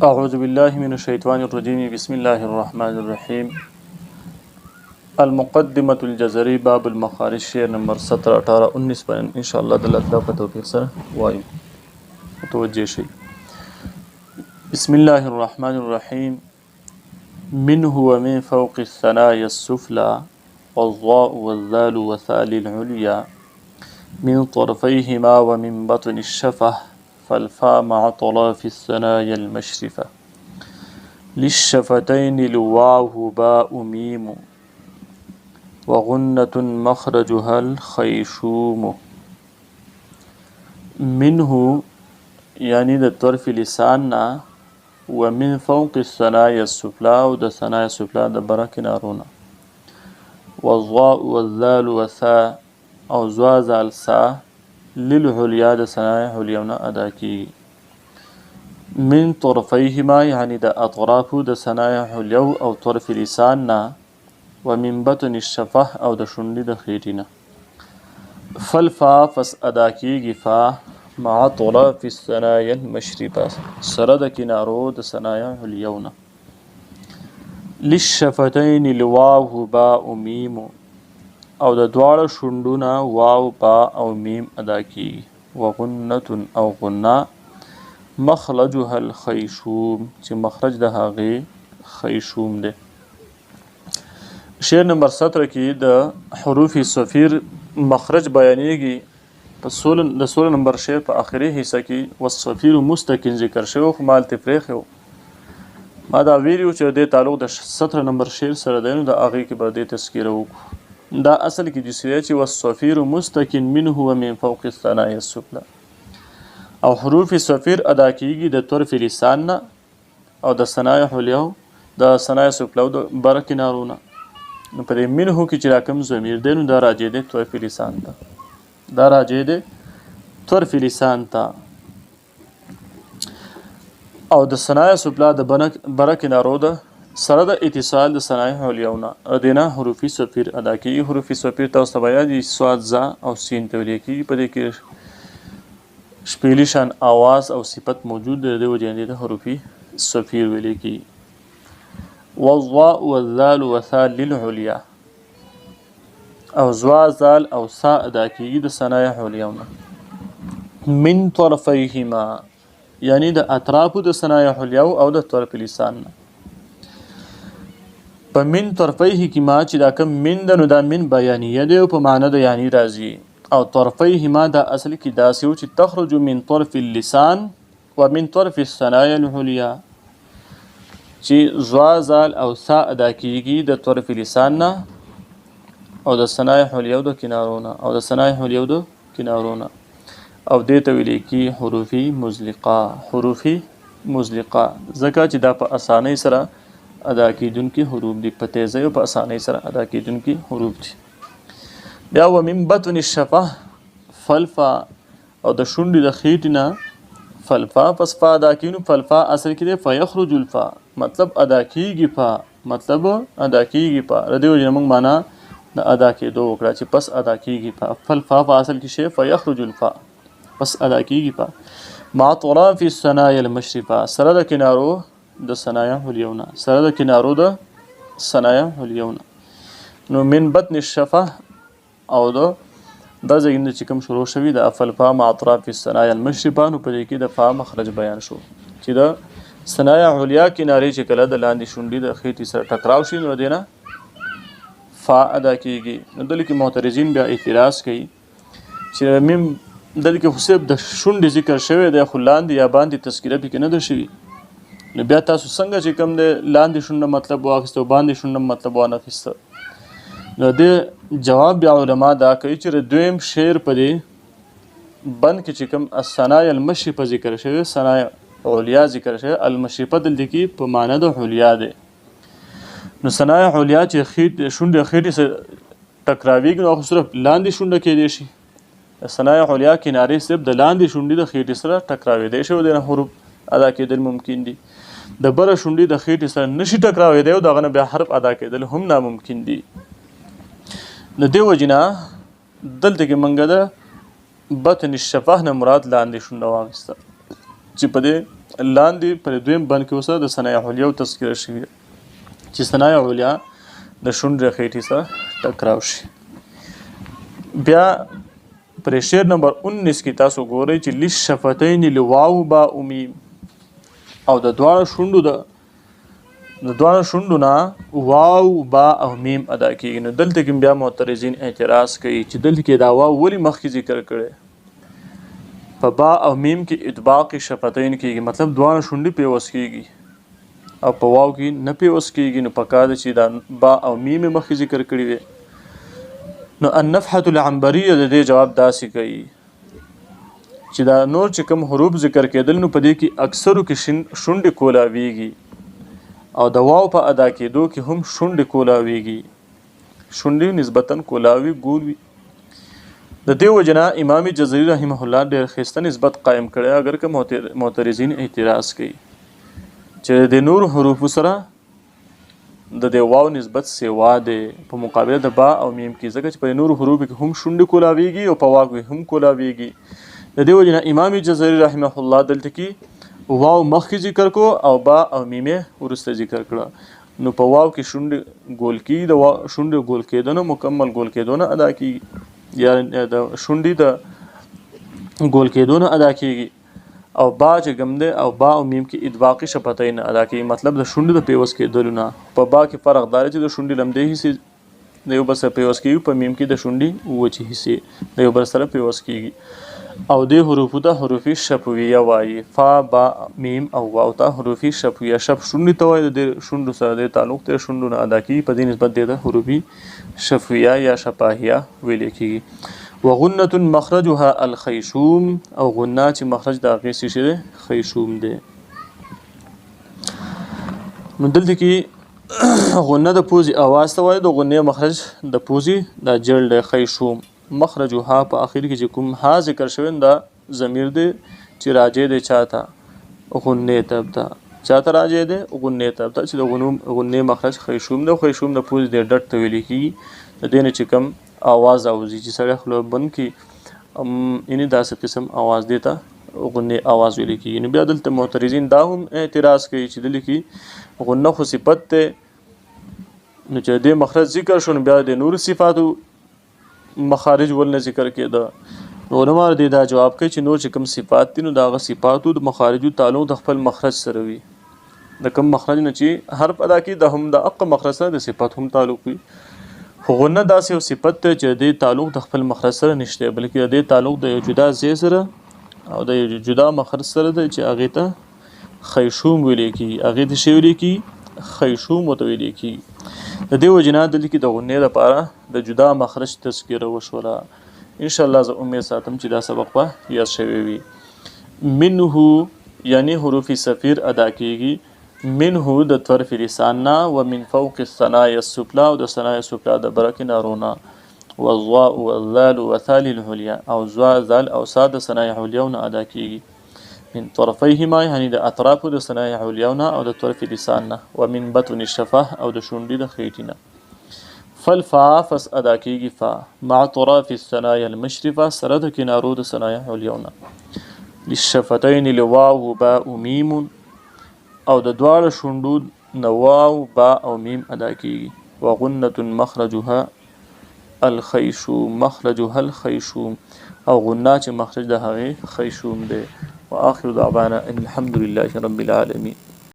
أعوذ بالله من الشيطان الرجيم بسم الله الرحمن الرحيم المقدمة الجزری باب المخارج شعر نمبر 17 18 19 پر انشاءاللہ د الله په توفیق سره وایو متوجه شئ. بسم الله الرحمن الرحيم منه ومن فوق الثنايا السفلى والضاء والذال وثال العليا من طرفيهما ومن بطن الشفة فالفاء مع طراف الثنايا المشرفة للشفتين الواو باء ميم وغنة مخرجها الخيشوم. منه يعني د طرف لساننا ومن فوق الثنايا السفلى و د ثنايا السفلى د برکنارونا والضاء والذال وثا او زوا زال سا للعليا د ثنايا عليونا ادا کی من طرفيهما يعني د اطراف د ثنايا عليو او طرف لساننا ومن بطن الشفه او د شونډې د خېټې نه فالفا فس ادا کیږي فا مع طراف الثنايا المشرفه سره د کنارو د ثنايا عليونا للشفتين الواو باء ميم او د دواړه شونډونه واو با او میم ادا کیږي وغنة او غنه مخرجها الخيشوم چې مخرج د هغې خیشوم دی. شعر نمبر 17 کې د حروف صفیر مخرج بیانېږي په 16 نمبر شعر په آخري حصہ کې والصفیر مستقل ذکر شوی خو مال تفریخ ما دا ویډیو چې د تعلق د 17 نمبر شعر سره دی نو د هغې کې به د تذکیره وکړو. دا اصل کې جزری چې والصفیر مستقل منه ومن فوق الثنايا السفلى او حروف صفیر ادا کیږي د طرف لسان نه او د ثنايا عليا د ثنايا السفلى د برکنارونه. نو په دې منه کې چې راکم ضمیر دی نو دا راجع دی طرف لسان ته دا راجع دی طرف لسان ته او د ثنايا السفلى د برکنارو ده سره د اتصال د ثنايا عليونا ردینا حروفی صفیر ادا کیږي. حروفی صفیر تاسو ته بیان دي صاد ز او سین ته ویل کیږي. په دې کې شپېلی شان आवाज او صفت موجود دی د وجې د حروفی صفیر ویل کیږي. والضاء والذال وثال للعليا او زوا زال او سا ادا کیږي د ثنايا عليونا من طرفيهما یعنی د اطراف د ثنايا عليا او د طرف لسان نه په من طرفیه کې ما چې دا کوم من د نو دا من بیانیه دی او په معنی د یعنی راځي او طرفیه ما دا اصل کې داسې و چې تخرج من طرف اللسان ومن طرف الثنايا العليا چې زوا زال او سا ادا کیږي د طرف لسان نه او د ثنايا عليا د کنارونه او د ثنايا عليا د کنارونه او دې ته ویل کی حروفی مزلقه حروفی مزلقه ځکه چې دا په اسانۍ سره ادا کیدونکي حروف دي په تیزی او په اسانۍ سره ادا کیدونکي حروف دي. بیا ومن بطن الشفه فالفا او د شونډې د خېټې نه فالفا پس فا ادا کینو فالفا اصل کې دی فیخرج الفا مطلب ادا کیږي فا مطلب ادا کیږي فا ردی وجه موږ معنا د ادا کېدو وکړه چې پس ادا کیږي فا فالفا په اصل کې شی فیخرج الفا پس ادا کیږي فا مع طراف الثنايا المشرفه سره د کنارو د ثنايا عليونا سره د کنارو د ثنايا عليونا. نو من بطن الشفه او د ځای چې کوم شروع شوی د فالفا مع اطراف الثنايا المشرفه نو په دې کې د فا مخرج بیان شو چې د ثنايا عليا کنارې چې کله د لاندې شونډې د خېټې سره ټکراو شي نو دینه فا ادا کیږي. نو دلته کې معترضین بیا اعتراض کوي چې مم دلته کې حساب د شونډې ذکر شوی د خلاندې یا باندې تذکره پکې نه ده شوی نو بیا تاسو څنګه چې کوم د لاندې شونډه مطلب واخیسته او باندې شونډه مطلب وانخیسته نو د جواب بیا علما دا کوي چې دویم شعر په دې بند کې چې کوم الثنايا المشرفه ذکر شوی ثنايا عليا ذکر شوی المشرفه دلته کې په معنی د عليا ده. نو ثنايا عليا چې شونډه خېټې سره ټکراویږي نو صرف لاندې شونډه کې دی شي ثنايا عليا کنارې صرف د لاندې شونډې د خېټې سره ټکراوي دی شو د حروف ادا کېدل ممکن دي د بره شونډې د خېټې سره نشي ټکراوی دی او دغه نه بیا حرف ادا کېدل هم ناممکن دي. نو دې وجې نه دلته کې منګه د بطن الشفه نه مراد لاندې شونډه واخیسته چې په دې لاندې پر دویم بند کې اوسه د ثنایا علیا تذکره شوي چې ثنایا علیا د شونډې خېټې سره ټکراو شي. بیا پر شعر نمبر 19 کې تاسو ګورئ چې للشفتین لواو با میم او د دواړو شونډو نه واو با او میم ادا کېږي. نو دلته کې بیا معترضین اعتراض کوي چې دلته کې دا واو ولې مخکې ذکر کړی، په با او میم کې اطباق شفتین کېږي، مطلب دواړو شونډې پیوس کېږي او په واو کې نه پیوس کېږي. نو پکار ده چې دا با او میم مخکې ذکر کړي وي. نو النفحة العنبریه د دې جواب داسې کوي چې دا نور چې کوم حروف ذکر کېدل نو په دې کې اکثرو کې شونډې کولاویږي او د واو په ادا کېدو کې هم شونډې کولاویږي، شونډې نسبتاً کولاوي ګول وي. د دې وجه نه امام جزری رحمه الله ډېر ښایسته نسبت قایم کړی، اگر که معترضین اعتراض کوي چې د نور حروفو سره د دې واو نسبت سوا دی په مقابله د با او میم کې، ځکه چې په نورو حروفو کې هم شونډې کولاویږي او په واو کې هم کولاویږي. د دې وجه نه امام جزری رحمه الله دلته کې واو مخکې ذکر کو او با او میم وروسته ذکر کړه. نو په واو کې شونډې ګول کېږي، د شونډې ګول کېدنه مکمل ګول کېدونه ادا کېږي، یا د شونډې د ګول کېدونه ادا کېږي. او با چې کوم دی او با او میم کې اطباقي شفتین ادا کېږي، مطلب د شونډې د پیوس کېدلو نه. په با کې فرق دار چې د شونډې لمدې حصې د یو بل سره پیوس کېږي، په میم کې د شونډې وچې حصې د یو بل سره پیوس کېږي. او د حروفو ته حروف شفویه وایي، فا با میم او واو ته حروف شفویه. شف شونډې ته وایي، د شونډو سره د تعلق د شونډو نه ادا کېږي، په دې نسبت دې ته حروف شفویه یا شفاهیه ویل کېږي. وغنة مخرجها الخیشوم او غنه چې مخرج د هغې څه شی دی؟ خیشوم دی. نو دلته کې غنه د پوزې اواز ته وایي، د غنې مخرج د پوزې دا جړ دی خیشوم. مخرجها په اخر کې چې کوم ها ذکر شوی دا ضمیر دی چې راجع دی چاته؟ غنې ته ته. چاته راجع دی؟ غنې ته ته، چې د غنې مخرج خیشوم دی. خیشوم د پوزې د ډټ ته ویل کېږي، د دې نه چې کوم آواز اوزي چې سړی خوله بند کړي، یعنې داسې قسم آواز دی ته غنې آواز ویل کېږي. نو بیا دلته معترضین دا هم اعتراض کوي چې دلته کې غنه خو صفت دی، نو چې دې مخرج ذکر شو نو بیا د نور صفاتو مخارج ولنه ذکر کېده. نو علما دې دا جواب کوي چې نور چې کوم صفات دي نو د هغه صفاتو د مخارجو تعلق د خپل مخرج سره وي. د کوم مخرج نه چې حرف ادا کړي د هم د اق مخرج سره د صفات هم تعلق وي. خو غنه داسې یو صفت دی چې د تعلق د خپل مخرج سره نشته، بلکې د تعلق د یو جدا ځای سره او د یو جدا مخرج سره دی چې هغې ته خیشوم ویل کېږي، هغې ته څه ویل کېږي؟ خیشوم ورته ویل کېږي. د دې وجې نه دلته کې د غنې لپاره د جدا مخرج تذکره وشوله. انشاءالله زه امید ساتم چې دا سبق به یاد شوی وي. منه یعنی حروف صفیر ادا کېږي، منه د طرف لسان نه، و من فوق الثنایا السفلی او د ثنایا سفلی د برکې نارونه، والضاء والذال وثال العلیا او ضا ذال او سا د ثنایا علیاونه ادا کېږي. من طرفیهما یعنی د اطرافو د ثنایا علیاونه او د طرف لسان نه، و من بطن الشفه او د شونډې د خېټې نه. فالفا فس ادا کېږي فا مع طرف الثنایا المشرفه سره د کنارو د ثنایا علیاونه. للشفتین لواو باء میم او د دواړو شونډو نه واو با او میم ادا کېږي. وغنة مخرجها الخیشوم، مخرجها الخیشوم او غنه چې مخرج د هغې خیشوم دی. وآخر دعوانا ان الحمد لله رب العالمين.